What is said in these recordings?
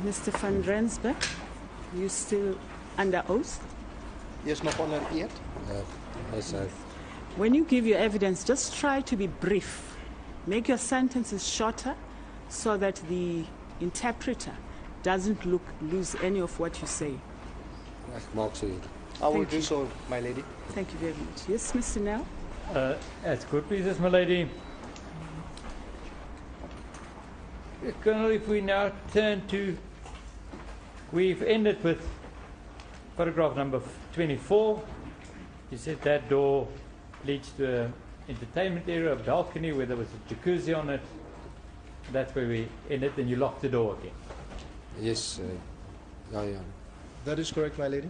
Mr. van Rensburg, you still under oath? Yes, nog onder eed. Yes, sir. When you give your evidence, just try to be brief. Make your sentences shorter so that the interpreter doesn't lose any of what you say. Ek maak so hier. I will Thank do you. so, my lady. Thank you very much. Yes, Mr. Nell? As good pieces, my lady. Colonel, if we now turn to, we've ended with photograph number 24. You said that door leads to an entertainment area, a balcony where there was a jacuzzi on it. That's where we ended, and you locked the door again. Yes, ja. That is correct, my lady.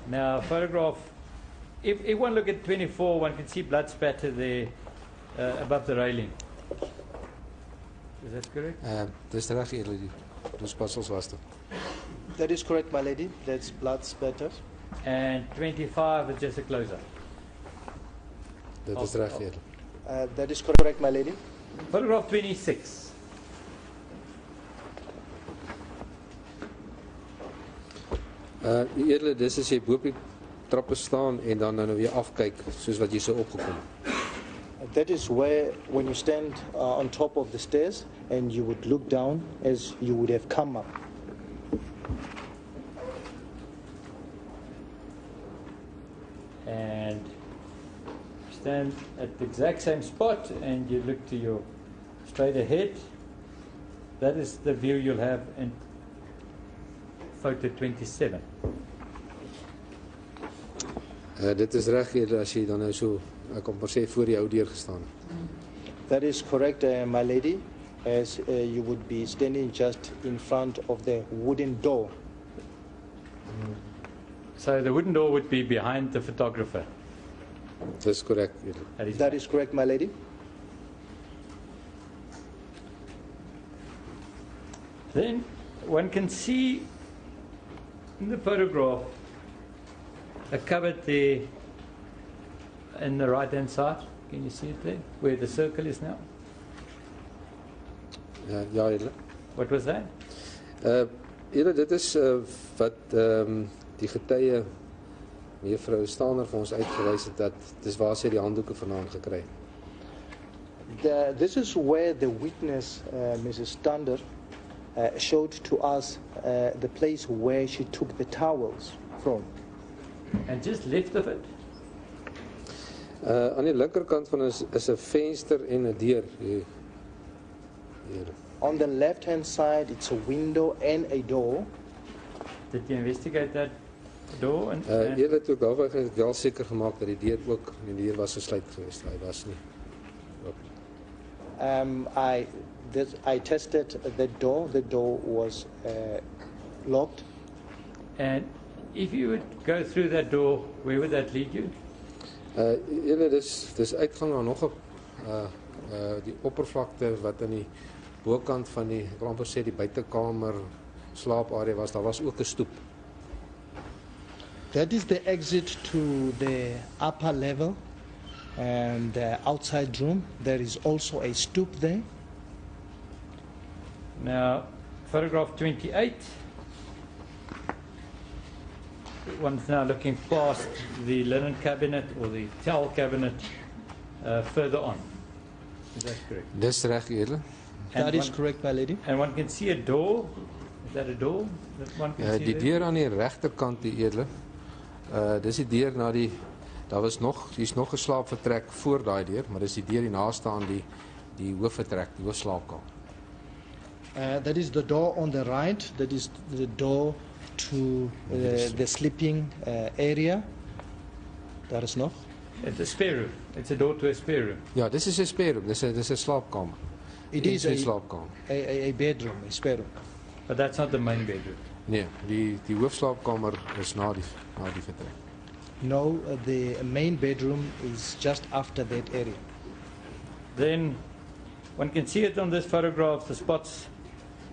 Now, photograph, if one look at 24, one can see blood spatter there above the railing. Is that correct? Dis reg, Edele. Dis passels was dit. That is correct, my lady. That's blood spatter. And 25 is just a close-up. Dit is reg, Edele. That is correct, my lady. Photograph 26. Edele, dis as jy bo op die trappe staan en dan nou weer afkyk soos wat jy so opgekom het. That is where, when you stand on top of the stairs and you would look down as you would have come up. And stand at the exact same spot and you look to your straight ahead. That is the view you'll have in photo 27. Dit is reg, Edele, as jy dan nou so, ek kan maar sê, voor die ou deur gestaan het. That is correct, my lady, as you would be standing just in front of the wooden door. So the wooden door would be behind the photographer. Dis korrek, Edele. That is correct, my lady. Then one can see in the photograph a cupboard there in the right hand side. Can you see it there? Where the circle is now? Ja, Edele. What was that? Edele, dit is wat die getuie mevrou Stander vir ons uitgewys het, dat dis waar sy die handdoeke vandaan gekry het. This is where the witness, Mrs. Stander, showed to us the place where she took the towels from. And just left of it? Aan die linkerkant van is 'n venster en 'n deur hier. On the left-hand side, it's a window and a door. Did you investigate that door? Eerder toe daar het ek wel seker gemaak dat die deur ook, die deur was gesluit geweest. Hy was nie oop. I tested the door. The door was locked. And if you would go through that door, where would that lead you? Eerder dis uitgang na nog op die oppervlakte wat aan die bokant van die, ek wil amper sê die buitekamer slaaparea was, daar was ook 'n stoep. That is the exit to the upper level and the outside room. There is also a stoop there. Now, photograph 28. One's now looking past the linen cabinet or the towel cabinet further on. Is that correct? Dis reg, Edele. That is correct, my lady. And one can see a door. Is that a door that one can see Die there? deur aan die regterkant, die Edele. Dis die deur na die, hier's nog 'n slaapvertrek voor daai deur, maar dis die deur die naaste aan die hoofvertrek, die hoofslaapkamer. That is the door on the right. That is the door to the sleeping area. Daar is nog. It's a spare room. It's a door to a spare room. Ja, dis is 'n spare room. Dis 'n slaapkamer. It is a slaapkamer. A bedroom, a spare room. But that's not the main bedroom. Nee, die hoofslaapkamer is na die vertrek. No, the main bedroom is just after that area. Then one can see it on this photograph, the spots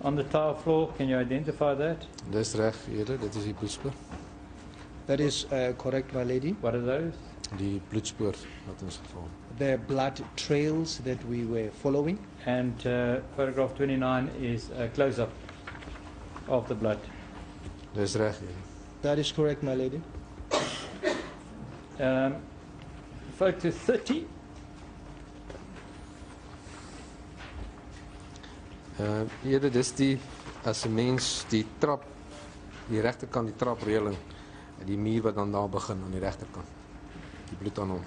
on the tile floor. Can you identify that? Dis reg, Edele, dit is die bloedspoor. That is correct, my lady. What are those? Die bloedspoor wat ons gevolg. The blood trails that we were following. And photograph 29 is a close-up. of the blood. Dis reg, julle. That is correct, my lady. Photo 30. Julle, dis die, as 'n mens die trap, die regterkant die trapreëling, die muur wat dan daar begin aan die regterkant. Die bloed aan hom.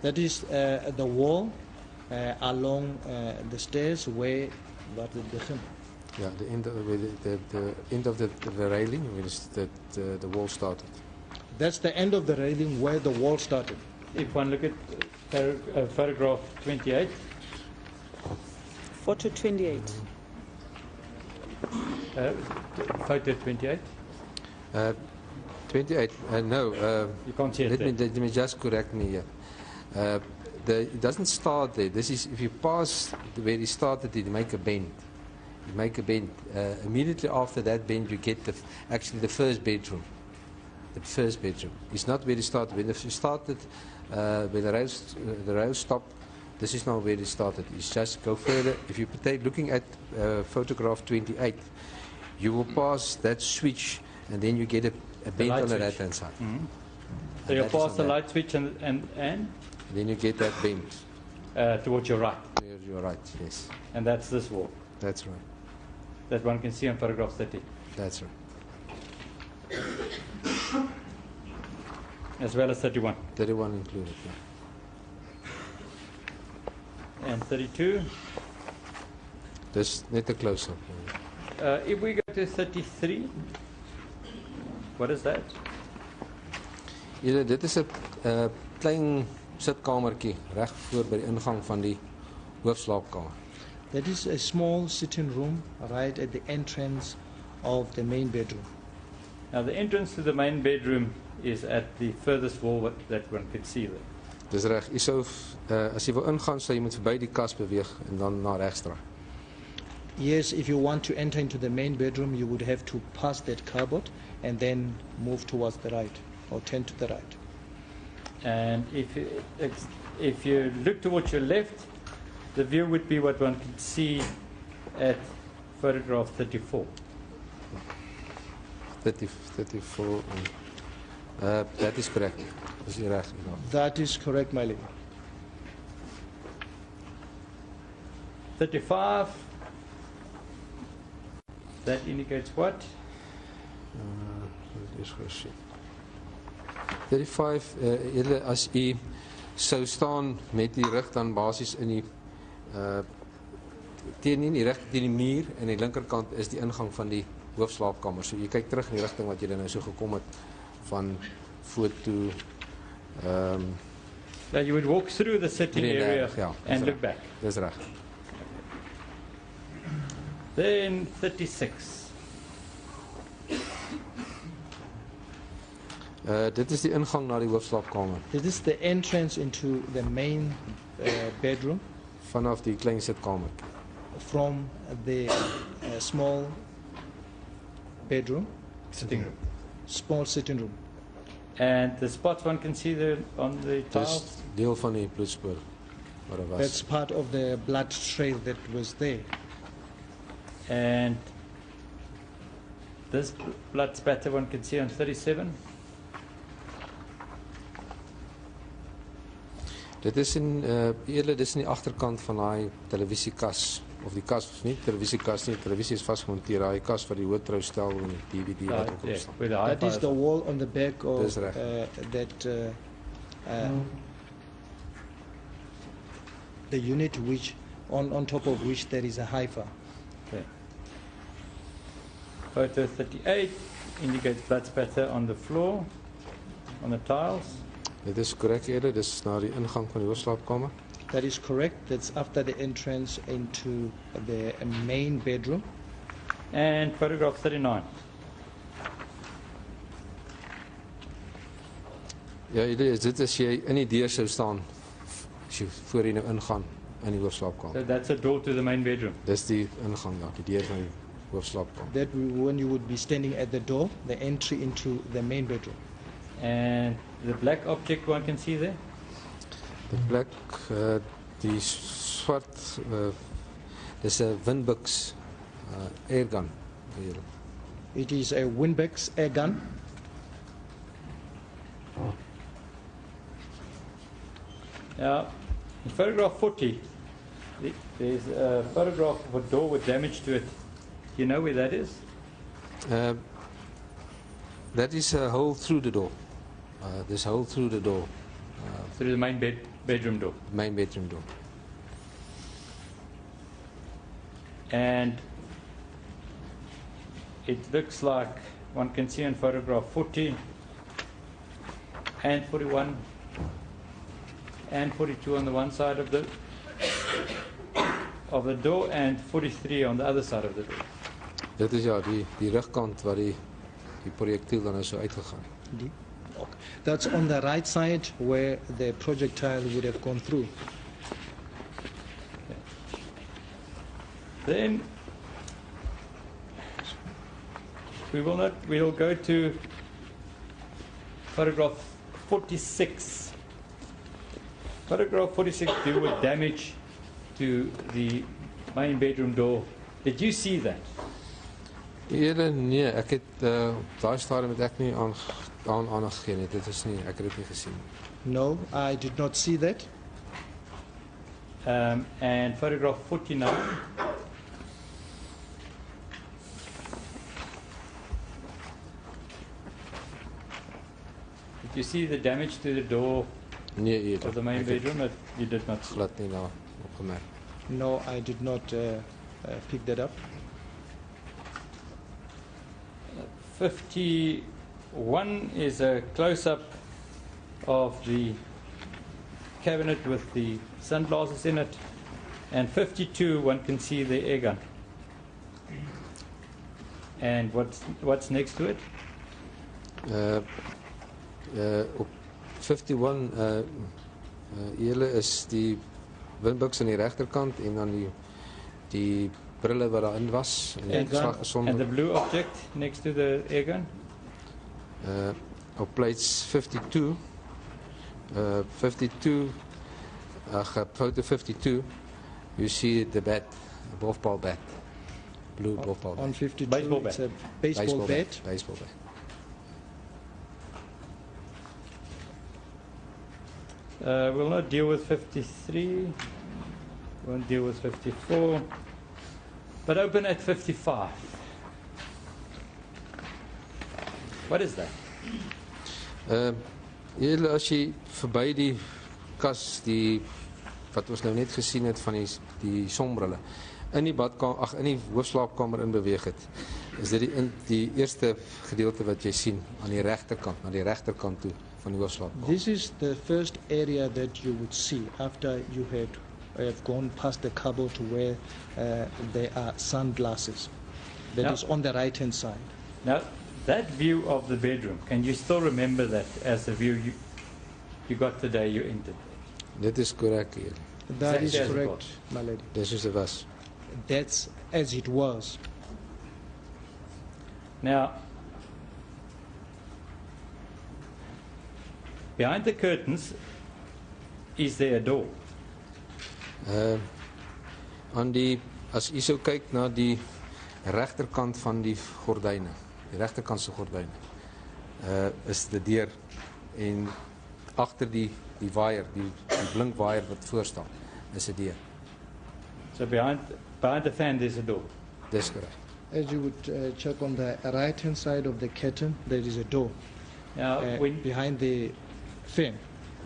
That is the wall along the stairs where that will begin. Ja, the end of the railing, where the wall started. That's the end of the railing where the wall started. If one look at photograph 28. Photo 28. Photo 28. 28, no. You can't see it Let me just correct me here. It doesn't start there. This is, if you pass where he started, you make a bend. You make a bend. Immediately after that bend, you get actually the first bedroom. The first bedroom. It's not where he started. When he started, where the rails stopped, this is not where he started. It's just go further. If you looking at photograph 28, you will pass that switch, and then you get a bend on the right-hand side. Mm-hmm. So you pass the light switch and then you get that bend. Towards your right. Towards your right, yes. And that's this wall. That's right. That one can see on photograph 30. That's right. As well as 31. 31 included, yeah. And 32. Dis net 'n close-up. If we go to 33, what is that? Julle, dit is 'n klein sitkamertjie reg voor by die ingang van die hoofslaapkamer. That is a small sitting room right at the entrance of the main bedroom. Now the entrance to the main bedroom is at the furthest wall that one could see there. Dis reg. Jy sou as jy wil ingaan, sou jy moet verby die kas beweeg en dan na regs draai. Yes, if you want to enter into the main bedroom, you would have to pass that cupboard and then move towards the right or turn to the right. And if you look towards your left, the view would be what one can see at photograph 34. 34. That is correct. Is jy reg? That is correct, my lady. 35. That indicates what? Dit is gesien. 35, julle as u sou staan met die rug dan basies in die teen die reg teen die muur en aan die linkerkant is die ingang van die hoofslaapkamer. So jy kyk terug in die rigting wat jy nou so gekom het van foto That you would walk through the sitting area and look back. Dis reg. Then 36. Dit is die ingang na die hoofslaapkamer. This is the entrance into the main bedroom. Vanaf die klein sitkamer. From the small bedroom. Sitting room. Small sitting room. And the spots one can see there on the tiles? Dis deel van die bloedspoor wat daar was. That's part of the blood trail that was there. And this blood spatter one can see on 37. Dit is in eerder dis in die agterkant van daai televisiekas of die kas nie televisiekas nie, televisie is vasgemonteer daai kas vir die hoëtroustel en die DVD wat op staan. That is the wall on the back of the unit which on top of which there is a hi-fi. Okay. Photo 38 indicates blood spatter on the floor, on the tiles. Dit is korrek eerder, dis na die ingang van die hoofslaapkamer. That is correct. That's after the entrance into the main bedroom. And photograph 39. Ja, dit is jy in die deur sou staan as jy voor jy nou ingaan in die hoofslaapkamer. So that's a door to the main bedroom. Dis die ingang ja, die deur van die hoofslaapkamer. That when you would be standing at the door, the entry into the main bedroom. And the black object one can see there? Die plek, die swart, dis 'n windbuks air gun. Here. It is a Winbex air gun. Now, in photograph 40, there's a photograph of a door with damage to it. Do you know where that is? That is a hole through the door. This hole through the door, Through the main bedroom door. main bedroom door. And it looks like one can see in photograph 40 and 41 and 42 on the one side of the door and 43 on the other side of the door. Dit is ja die rugkant waar die projectiel dan is so uitgegaan. Okay. That's on the right side where the projectile would have gone through. Then we'll go to photograph 46. Photograph 46 deal with damage to the main bedroom door. Did you see that? Eerder nee, ek het daai stadium het ek nie aandag gegee nie. Dit is nie, ek het dit nie gesien. No, I did not see that. And photograph 49. Did you see the damage to the door Nee, eerder. of the main Ek het bedroom? That you did not see. glad nie daar opgemerk. No, I did not pick that up. 51 is a close-up of the cabinet with the sunglasses in it. And 52, one can see the air gun. And what's next to it? Op 51 hele is die windbuks aan die regterkant en dan die brille wat daarin was en And, slaggesonde. and the blue object next to the air gun? Op plates 52 photo 52 you see the bat, a golf ball bat, blue golf ball bat. On 52, Baseball it's bat. a baseball bat. Baseball bat. We'll not deal with 53. Won't deal with 54. But open at 55. What is that? Julle as jy verby die kas wat ons nou net gesien het van die sonbrille in die badkamer in die hoofslaapkamer in beweeg het, is dit die eerste gedeelte wat jy sien aan die regterkant, na die regterkant toe van die hoofslaapkamer. This is the first area that you would see after you have gone past the cupboard to where there are sunglasses. That Yeah. is on the right-hand side. Now, that view of the bedroom, can you still remember that as the view you got the day you entered? Dit is korrek hier. That Exactly is as it correct, was. my lady. Dis soos dit was. That's as it was. Now, behind the curtains, is there a door? As jy sou kyk na die regterkant van die gordyne, die regterkant se gordyne, is die deur en agter die waier, die blink waier wat voor staan, is 'n deur. So behind the fan, there's a door. Dis korrek. As you would check on the right-hand side of the curtain, there is a door Now, behind the fan.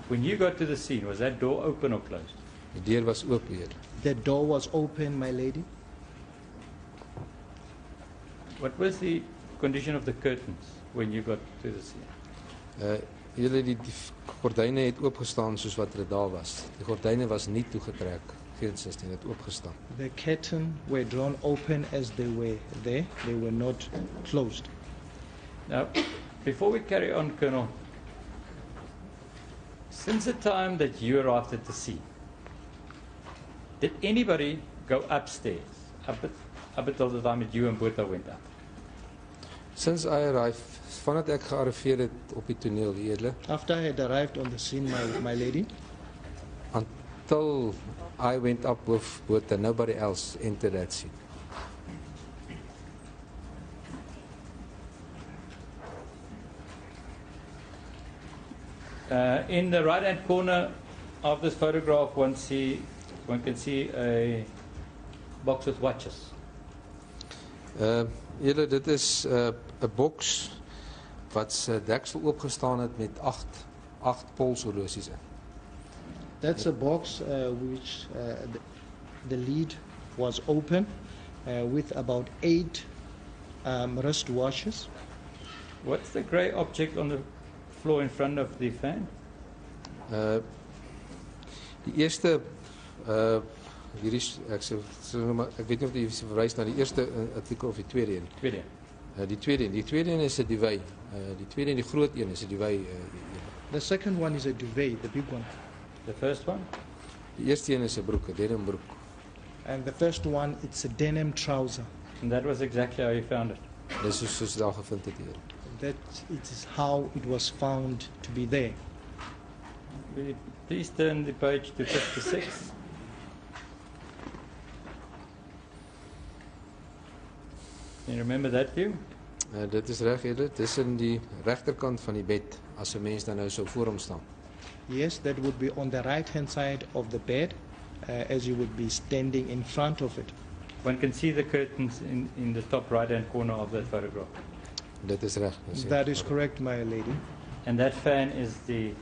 when you got to the scene, was that door open or closed? Die deur was oop hier. The door was open, my lady. What was the condition of the curtains when you got to the scene? Julle die gordyne het oopgestaan soos wat dit daar was. Die gordyne was nie toegetrek, geensins nie, het oopgestaan. The curtain were drawn open as they were there. They were not closed. Now, before we carry on, Colonel, since the time that you arrived at the scene, did anybody go upstairs up until the time that you and Botha went up? Since I arrived, vandat ek gearriveer het op die toneel, edele, After I had arrived on the scene, my lady, until I went up with Botha, nobody else entered that scene. In the right-hand corner of this photograph, one can see a box with watches. Julle, dit is 'n boks wat se deksel oopgestaan het met 8 polshorlosies in. That's a box which the lid was open with about 8 wristwatches. What's the grey object on the floor in front of the fan? Die eerste hierdie ek weet nie of jy verwys na die eerste artikel of die tweede een. Tweede. Die tweede een is 'n duvet. Die tweede en die groot een is 'n duvet. The second one is a duvet, the big one. The first one? Die eerste een is 'n broek, 'n denim broek. And the first one, it's a denim trouser. And that was exactly how you found it. Dis soos dit daar gevind het hier. That it is how it was found to be there. Will you please turn the page to 56? Can you remember that view? Dit is reg, dit is in die regterkant van die bed as 'n mens dan nou sou voor hom staan. Yes, that would be on the right-hand side of the bed, as you would be standing in front of it. One can see the curtains in the top right-hand corner of that photograph. Dit is reg. That is correct, my lady. And that fan is the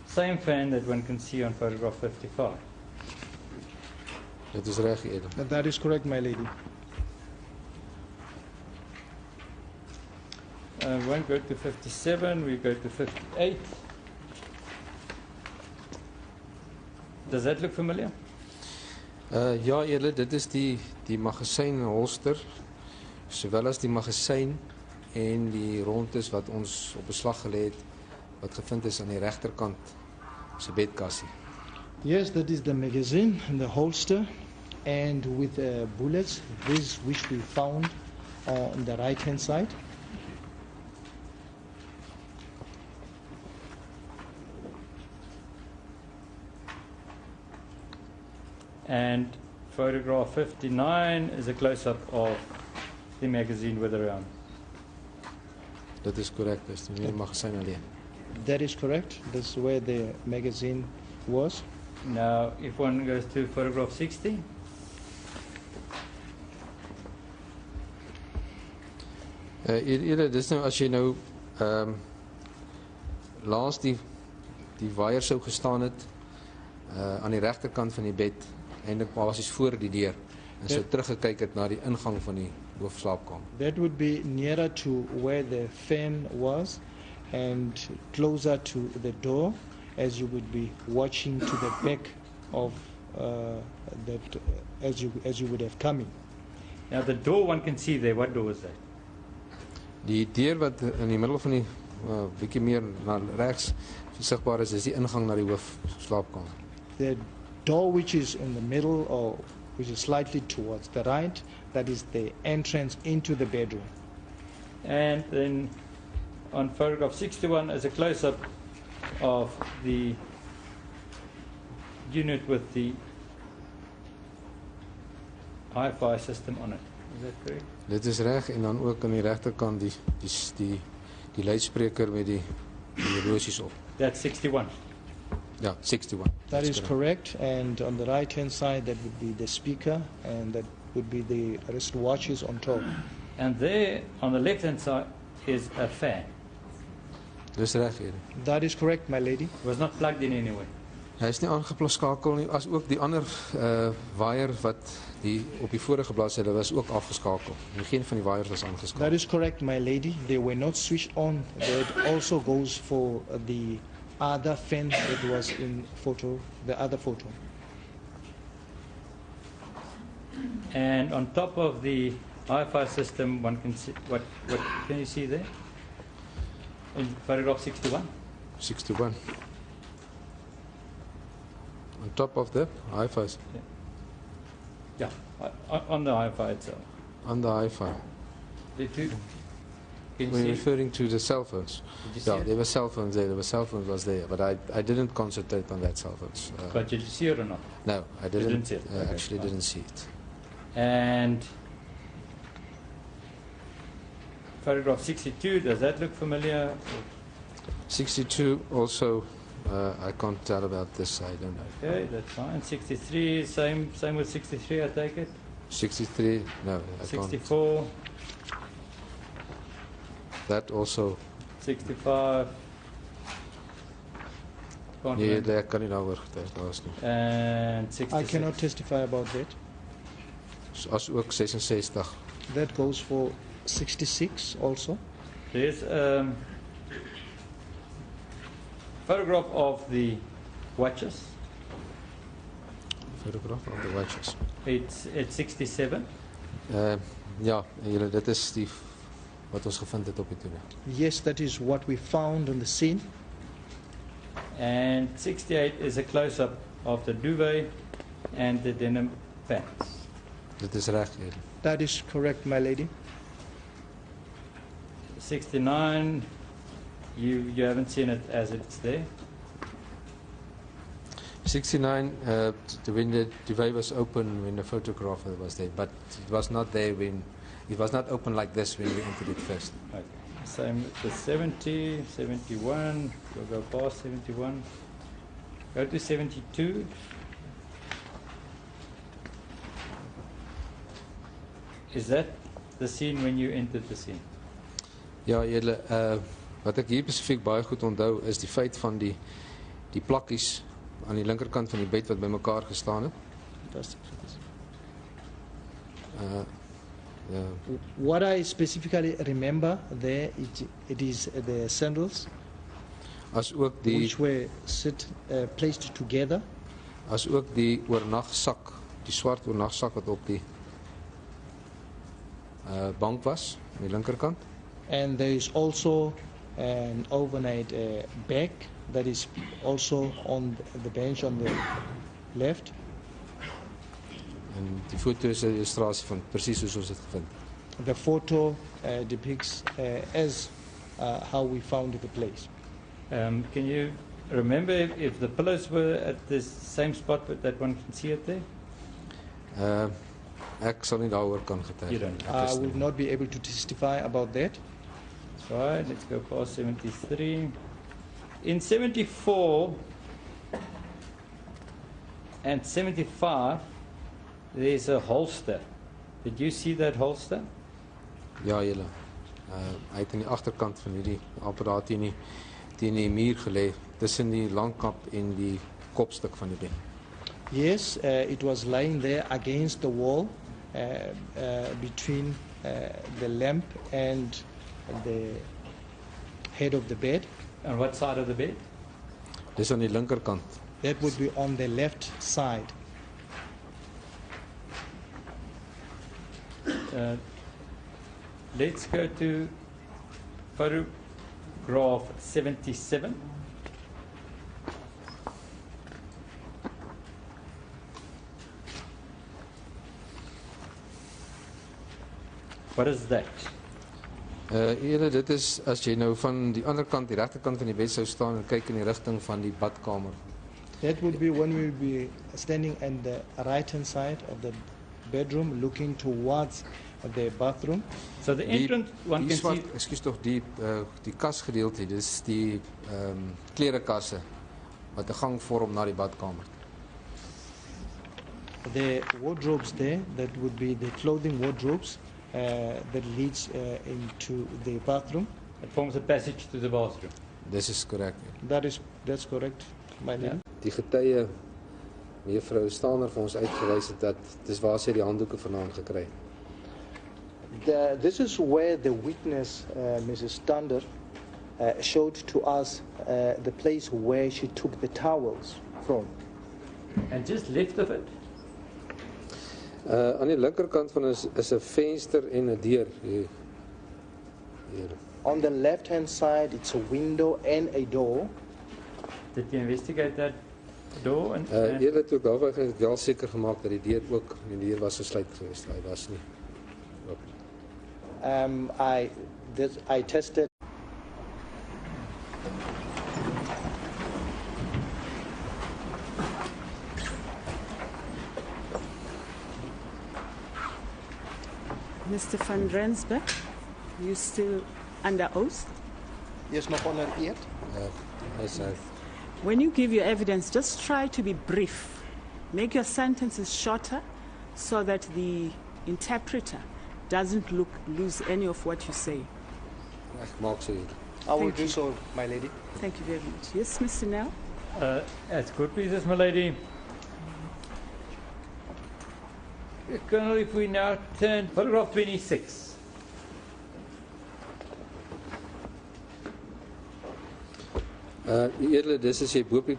same fan that one can see on photograph 55. Dit is reg, Ede. That is correct, my lady. We won't go to 57, we go to 58. Does that look familiar? Ja, Ede, dit is die magasynholster, sowel as die magasyn en die rondes wat ons op beslag gelê het wat gevind is aan die regterkant se bedkassie. Yes, that is the magazine and the holster, and with bullets, this which we found on the right-hand side. And photograph 59 is a close-up of the magazine with the round. Dit is korrek, dis die magasyn alleen. That is correct. That's where the magazine was. Now, if one goes to photograph 60, dis nou as jy nou langs die waier sou gestaan het aan die regterkant van die bed, eintlik basies voor die deur, en sou teruggekyk het na die ingang van die hoofslaapkamer. That would be nearer to where the fan was and closer to the door, as you would be watching to the back of that as you would have come in. now the door one can see there. What door is that? Die deur wat in die middel van die bietjie meer na regs sigbaar is die ingang na die hoofslaapkamer. The door which is in the middle, or which is slightly towards the right, that is the entrance into the bedroom. And then on photograph 61 is a close-up of the unit with the hi-fi system on it. Is that correct? Dit is reg, en dan ook aan die regterkant die luidspreker met die horlosies op. That's 61. Ja, 61. That is correct. And on the right-hand side, that would be the speaker, and that would be the wristwatches on top. And there on the left-hand side is a fan. Dis reg hier. That is correct, my lady. It was not plugged in anyway. Hy is nie aangeskakel nie, as ook die ander waier wat op die vorige bladsy was ook afgeskakel. Geen van die waiers was aangeskakel. That is correct, my lady. They were not switched on. That also goes for the other fan that was in the other photo. And on top of the hi-fi system, one can see what can you see there? In photograph 61. 61. On top of the hi-fi. Yeah, on the hi-fi itself. On the hi-fi. Can you We're see? referring to the cell phones. Did you see Yeah, it? there were cell phones there. There were cell phones was there, but I didn't concentrate on that cell phones. But did you see it or not? No, I didn't. didn't see it? Okay, Actually, fine. didn't see it. And photograph 62, does that look familiar? 62 also I can't tell about this, I don't know. Okay, that's fine. 63, same with 63, I take it. 63, no, I 64, can't. That also, 65. Can't nee, remember. ek kan nie daaroor getuig, daar is nie. And 66. I cannot testify about that. As ook 66. That goes for 66 also. There's a photograph of the watches. Photograph of the watches. It's 67. Ja, julle, dit is die wat ons gevind het op die toneel. Yes, that is what we found on the scene. And 68 is a close-up of the duvet and the denim pants. Dit is reg, julle. That is correct, my lady. 69, you haven't seen it as it's there. 69, when the duvet was open when the photographer was there, but it was not there when, it was not open like this when we entered it first. Okay. Same with 70, 71, we'll go past 71. Go to 72. Is that the scene when you entered the scene? Ja, julle, wat ek hier spesifiek baie goed onthou is die feit van die plakkies aan die linkerkant van die bed wat bymekaar gestaan het. Ja. What I specifically remember there, it is the sandals As ook die which were placed together, as ook die oornagsak, die swart oornagsak wat op die bank was aan die linkerkant. and there is also an overnight bag that is also on the bench on the left. En die foto is 'n illustrasie van presies soos ons dit gevind het. The photo depicts as how we found the place. Can you remember if the pillows were at the same spot that one can see it there? Ek sal nie daaroor kan getuig. You don't. Ek is I will nie. not be able to testify about that. That's right, let's go past 73. In 74 and 75, there's a holster. Did you see that holster? Ja, julle. Hy het aan die agterkant van hierdie apparaat teen die muur gelê, tussen die langkap en die kopstuk van die bed. Yes, it was lying there against the wall between the lamp and the head of the bed. On what side of the bed? Dis aan die linkerkant. That would be on the left side. Let's go to photograph 77. What is that? Julle, dit is as jy nou van die ander kant, die regterkant van die bed sou staan en kyk in die rigting van die badkamer. That would be when we would be standing on the right-hand side of the bedroom, looking towards the bathroom. So the entrance, one die can swart, see. ekskuus tog, die kasgedeelte, dis die klerekasse wat 'n gang vorm na die badkamer. The wardrobes there, that would be the clothing wardrobes that leads into the bathroom. It forms a passage to the bathroom. Dis is korrek. That's correct, my lady. Die getuie mevrou Staaner vir ons uitgewys het dat dis waar sy die handdoeke vandaan gekry het. This is where the witness, Mrs. Stander, showed to us the place where she took the towels from. And just left of it, Aan die linkerkant van is 'n venster en 'n deur hier. On the left-hand side, it's a window and a door. did you investigate that door? And Eerlik toe daarby het ek wel seker gemaak dat die deur ook, die deur was gesluit geweest. Hy was nie. I tested. Mr. van Rensburg, you still under oath? Yes, nog onder eed. Hy sê When you give your evidence, just try to be brief. Make your sentences shorter so that the interpreter doesn't lose any of what you say. Ek maak so hier. I will Thank do you. so, my lady. Thank you very much. Yes, Mr. Nell? As good pieces, my lady. Colonel, if we now turn photograph 26. Eerder, dis as jy bo op die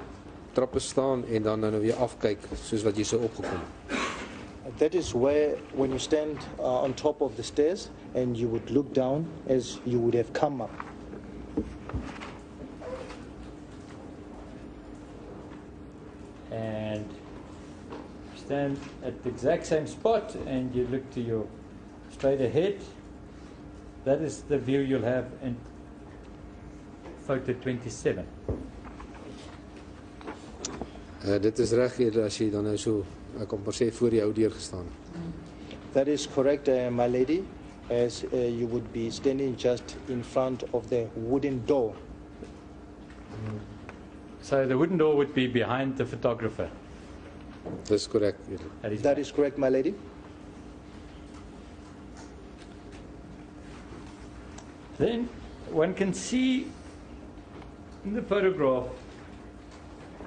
trappe staan en dan nou weer afkyk soos wat jy so opgekom. That is where, when you stand on top of the stairs, and you would look down as you would have come up. And stand at the exact same spot and you look to your straight ahead. That is the view you'll have in photo 27. Dit is reg eerder as jy dan nou so, ek kan maar sê voor die ou deur gestaan het. That is correct, my lady, as you would be standing just in front of the wooden door. So the wooden door would be behind the photographer. Dis korrek eerder. That is correct, my lady. Then one can see in the photograph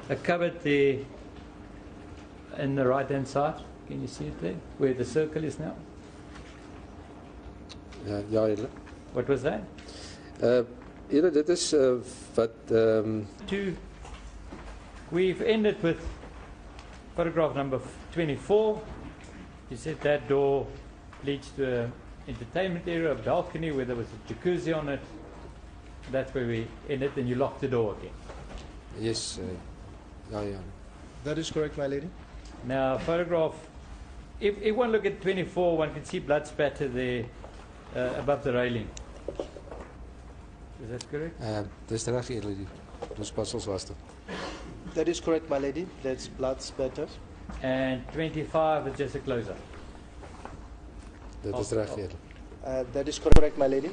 a cupboard there in the right hand side. Can you see it there? Where the circle is now? Ja eerder. What was that? Eerder dit is wat We've ended with photograph number 24. You said that door leads to an entertainment area, a balcony where there was a jacuzzi on it. That's where we ended, and you locked the door again. yes, ja. That is correct, my lady. Now, photograph, if one look at 24, one can see blood spatter there above the railing. Is that correct? Dis reg eerder die. Ons passels was dit. That is correct, my lady. That's blood spatter. And 25 is just a close-up. Dit is reg eerder. That is correct, my lady.